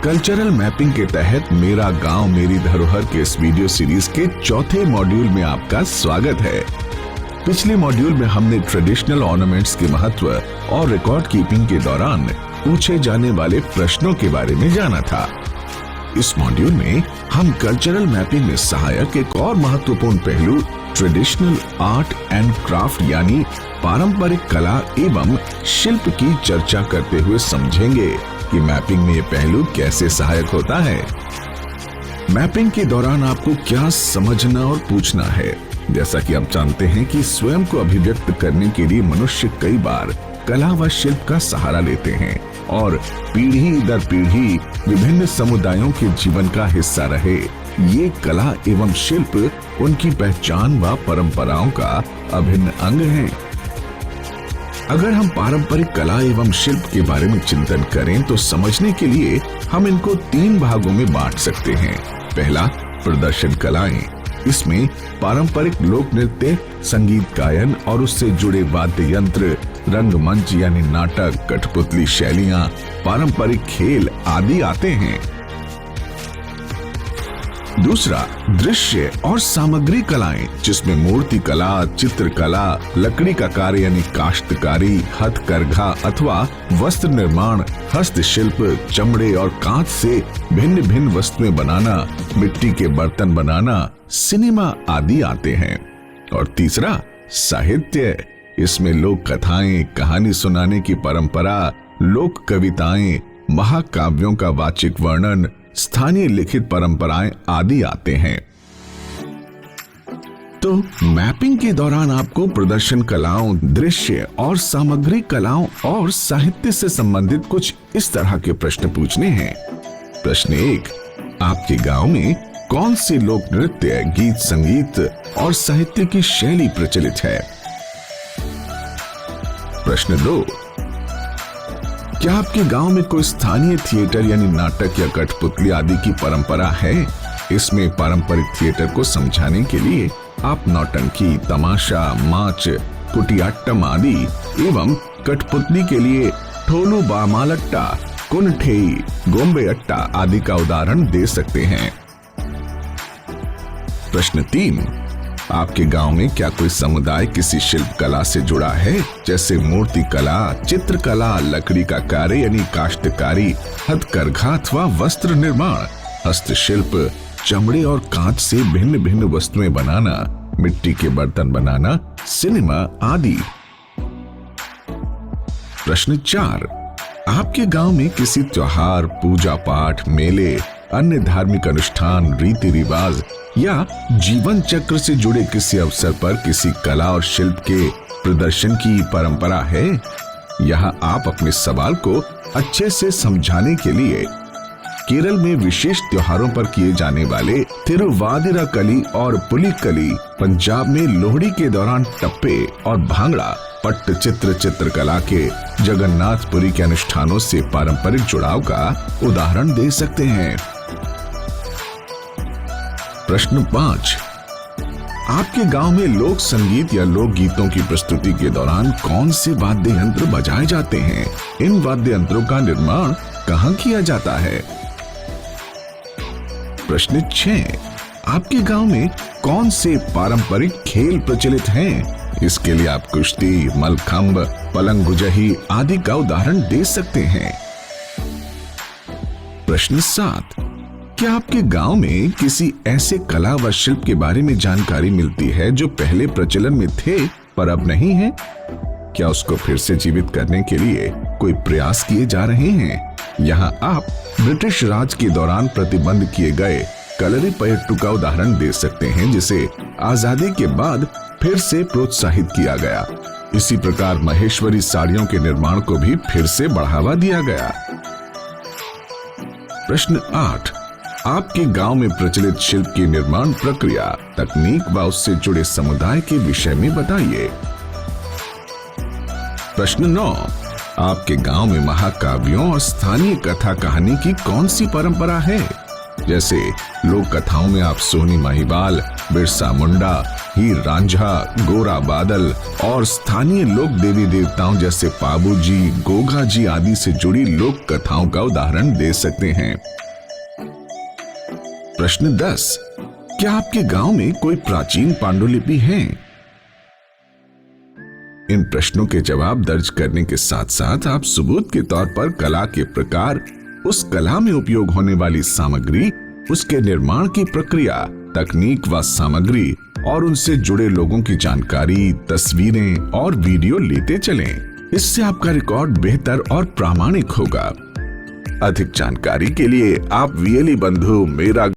Cultural mapping के तहत मेरा गांव मेरी धरोहर के इस वीडियो सीरीज के चौथे मॉड्यूल में आपका स्वागत है। पिछले मॉड्यूल में हमने ट्रेडिशनल ऑर्नामेंट्स के महत्व और रिकॉर्ड कीपिंग के दौरान पूछे जाने वाले प्रश्नों के बारे में जाना था। इस मॉड्यूल में हम कल्चरल मैपिंग में सहायक एक और महत्वपूर्ण पहलू ट्रेडिशनल आर्ट एंड क्राफ्ट यानी पारंपरिक कला एवं शिल्प की चर्चा करते हुए समझेंगे कि मैपिंग में ये पहलू कैसे सहायक होता है। मैपिंग के दौरान आपको क्या समझना और पूछना है। जैसा कि आप जानते हैं कि स्वयं को अभिव्यक्त करने के लिए मनुष्य कई बार कला व शिल्प का सहारा लेते हैं और पीढ़ी दर पीढ़ी विभिन्न समुदायों के जीवन का हिस्सा रहे ये कला एवं शिल्प उनकी पहचान व परंपराओं का अभिन्न अंग हैं। अगर हम पारंपरिक कला एवं शिल्प के बारे में चिंतन करें तो समझने के लिए हम इनको 3 भागों में बांट सकते हैं। पहला, प्रदर्शन कलाएं। इसमें पारंपरिक लोक नृत्य, संगीत गायन और उससे जुड़े वाद्य यंत्र, रंगमंच यानी नाटक, कठपुतली शैलियां, पारंपरिक खेल आदि आते हैं। दूसरा, दृश्य और सामग्री कलाएं, जिसमें मूर्ति कला, चित्रकला, लकड़ी का कार्य यानी काश्तकारी, हथकरघा अथवा वस्त्र निर्माण, हस्तशिल्प, चमड़े और कांच से भिन्न भिन्न वस्तुएं बनाना, मिट्टी के बर्तन बनाना, सिनेमा आदि आते हैं। और तीसरा, साहित्य। इसमें लोक कथाएं, कहानी सुनाने की परंपरा, लोक कविताएं, महाकाव्यों का वाचिक वर्णन, स्थानीय लिखित परंपराएं आदि आते हैं। तो मैपिंग के दौरान आपको प्रदर्शन कलाओं, दृश्य और सामग्री कलाओं और साहित्य से संबंधित कुछ इस तरह के प्रश्न पूछने हैं। प्रश्न 1, आपके गांव में कौन सी लोक नृत्य, गीत, संगीत और साहित्य की शैली प्रचलित है? प्रश्न 2, क्या आपके गांव में कोई स्थानीय थिएटर यानी नाटक या कठपुतली आदि की परंपरा है? इसमें पारंपरिक थिएटर को समझाने के लिए आप नौटंकी, तमाशा, माच, कुटियाट्टम आदि एवं कठपुतली के लिए ठोलू बामालट्टा, कुनठेई, गोम्बे अट्टा आदि का उदाहरण दे सकते हैं। प्रश्न 3, आपके गांव में क्या कोई समुदाय किसी शिल्प कला से जुड़ा है, जैसे मूर्ति कला, चित्रकला, लकड़ी का कार्य यानी काश्तकारी, हथकरघा अथवा वस्त्र निर्माण, हस्तशिल्प, चमड़े और कांच से भिन्न भिन्न वस्तुएं बनाना, मिट्टी के बर्तन बनाना, सिनेमा आदि। प्रश्न 4, आपके गांव में किसी त्योहार, पूजा पाठ, मेले, अन्य धार्मिक अनुष्ठान, रीति रिवाज या जीवन चक्र से जुड़े किसी अवसर पर किसी कला और शिल्प के प्रदर्शन की परंपरा है? यहाँ आप अपने सवाल को अच्छे से समझाने के लिए केरल में विशेष त्योहारों पर किए जाने वाले तिरुवादिराकली और पुलिकली, पंजाब में लोहड़ी के दौरान टप्पे और भांगड़ा, पट्टचित्र चित्रकला के जगन्नाथपुरी के अनुष्ठानों से पारंपरिक जुड़ाव का उदाहरण दे सकते हैं। प्रश्न 5, आपके गांव में लोक संगीत या लोक गीतों की प्रस्तुति के दौरान कौन से वाद्य यंत्र बजाए जाते हैं? इन वाद्य यंत्रों का निर्माण कहाँ किया जाता है? प्रश्न 6, आपके गांव में कौन से पारंपरिक खेल प्रचलित हैं? इसके लिए आप कुश्ती, मलखंब, पलंग गुजही आदि का उदाहरण दे सकते हैं। प्रश्न 7, क्या आपके गांव में किसी ऐसे कला व शिल्प के बारे में जानकारी मिलती है जो पहले प्रचलन में थे पर अब नहीं है? क्या उसको फिर से जीवित करने के लिए कोई प्रयास किए जा रहे हैं? यहाँ आप ब्रिटिश राज के दौरान प्रतिबंध किए गए कलरीपयट्टू का उदाहरण दे सकते हैं, जिसे आजादी के बाद फिर से प्रोत्साहित किया गया। इसी प्रकार महेश्वरी साड़ियों के निर्माण को भी फिर से बढ़ावा दिया गया। प्रश्न 8, आपके गांव में प्रचलित शिल्प की निर्माण प्रक्रिया, तकनीक व उससे जुड़े समुदाय के विषय में बताइए। प्रश्न 9, आपके गांव में महाकाव्यों और स्थानीय कथा कहानी की कौन सी परंपरा है? जैसे लोक कथाओं में आप सोनी महिबाल, बिरसा मुंडा, हीर रांझा, गोरा बादल और स्थानीय लोक देवी देवताओं जैसे पाबू जी, गोगा जी आदि से जुड़ी लोक कथाओं का उदाहरण दे सकते हैं। प्रश्न 10, क्या आपके गांव में कोई प्राचीन पांडुलिपि है? इन प्रश्नों के जवाब दर्ज करने के साथ साथ आप सबूत के तौर पर कला के प्रकार, उस कला में उपयोग होने वाली सामग्री, उसके निर्माण की प्रक्रिया, तकनीक व सामग्री और उनसे जुड़े लोगों की जानकारी, तस्वीरें और वीडियो लेते चलें। इससे आपका रिकॉर्ड बेहतर और प्रामाणिक होगा। अधिक जानकारी के लिए आप वीएलई बंधु मेरा